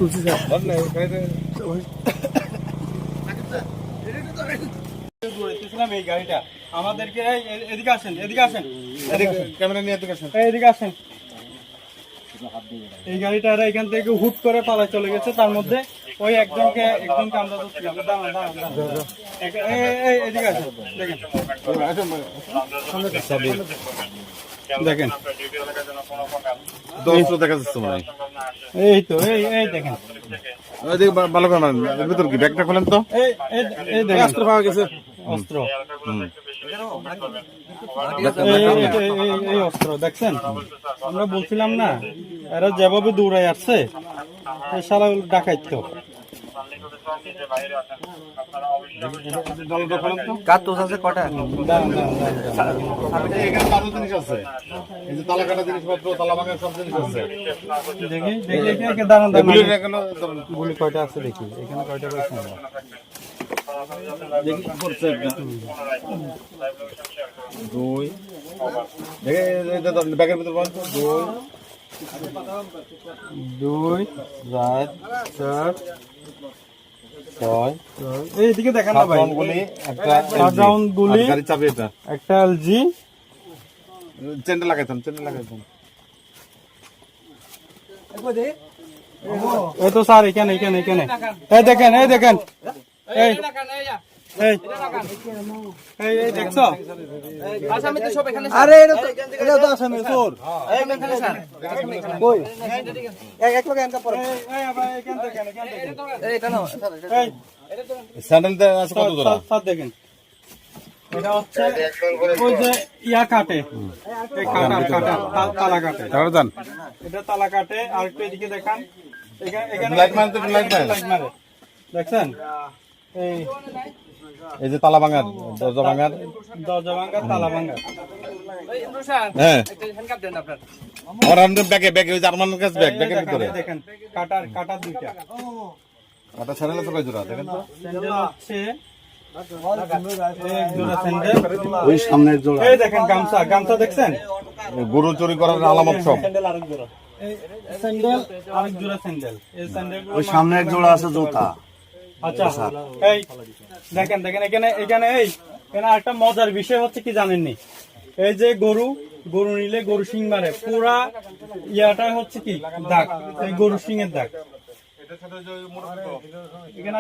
বলছি স্যার। এই গাড়িটা আমাদেরকে এদিকে আসেন, এদিকে আসেন, ক্যামেরা নিয়ে এদিকে আসেন। এদিকে আসেন। এই গাড়িটা এখান থেকে হুট করে পালায় চলে গেছে, তার মধ্যে ওই একজনকে আমরা ধরছিলাম। দাঁড়ান, দাঁড়ান, দাঁড়ান। এদিকে আসেন, দেখেন দেখেন দোস্ত দেখা যাচ্ছে মনে হয়। এই তো এই দেখেন, ওইদিকে ভালো করে মারেন। এর ভিতর কি ব্যাগটা খোলেন তো। এই দেখেন অস্ত্র পাওয়া গেছে। অস্ত্র, এই অস্ত্র দেখছেন। আমরা বলছিলাম না, এরা যেভাবে দৌড়াই আসছে সারা ডাকাইত তো। কার্তুজ আছে কটা? এখানে আরো জিনিস আছে। এই যে তালা কাটা জিনিসপত্র, তালা ভাঙা সব জিনিস আছে। দেখি দেখি দাঁড়ান দাঁড়ান, গুলির এখনো গুলি কয়টা আছে দেখি, এখানে কয়টা পাইছি আমরা। দেখি করছে একটা। দুই। দেখে এটা তো ব্যাগের ভিতর বন্ধ। দুই, 4, 6, এইদিকে দেখেন না ভাই। গুলি একটা 7 রাউন্ড গুলি, গাড়ি চাবি এটা। একটা এলজি। চেনটা লাগাইতাম। এই তো স্যার এখানে এই দেখেন এই দেখছো। আরে এটা তো আসামি চোর। কই এক লোক এনকা পড়ে। এটা নাও স্যান্ডেল আছে কত জোড়া? স্যার দেখেন, এটা হচ্ছে ওই যে ইয়া কাটে, এই কাটা তালা কাটে। তাহলে যান। এটা তালা কাটে। আর একটু এদিকে দেখান, এখানে লাইট মারতে লাইট মারে দেখছেন। এই যে তালা ভাঙার, দরজা ভাঙার, তালা ভাঙা। হ্যাঁ আমার আমাদের ব্যাগে ওই জার্মানের কাছে ব্যাগের ভিতরে দেখেন কাটার দুইটা। ওটা ছাড়ালে তো কয় জোড়া দেখেন তো। স্যান্ডেল হচ্ছে এক জোড়া স্যান্ডেল, ওই সামনের জোড়া। এই দেখেন গামছা দেখছেন। গরু চুরি করার আলামত সব। স্যান্ডেল আরেক জোড়া স্যান্ডেল। এই স্যান্ডেল ওই সামনে এক জোড়া আছে জুতা। আচ্ছা এই দেখেন এখানে একটা মজার বিষয় হচ্ছে কি জানেননি, এই যে গরু নিলে গরু শিং মারে, পুরা ইয়াটা হচ্ছে কি দাগ, এই গরু শিং এর দাগ। এখানে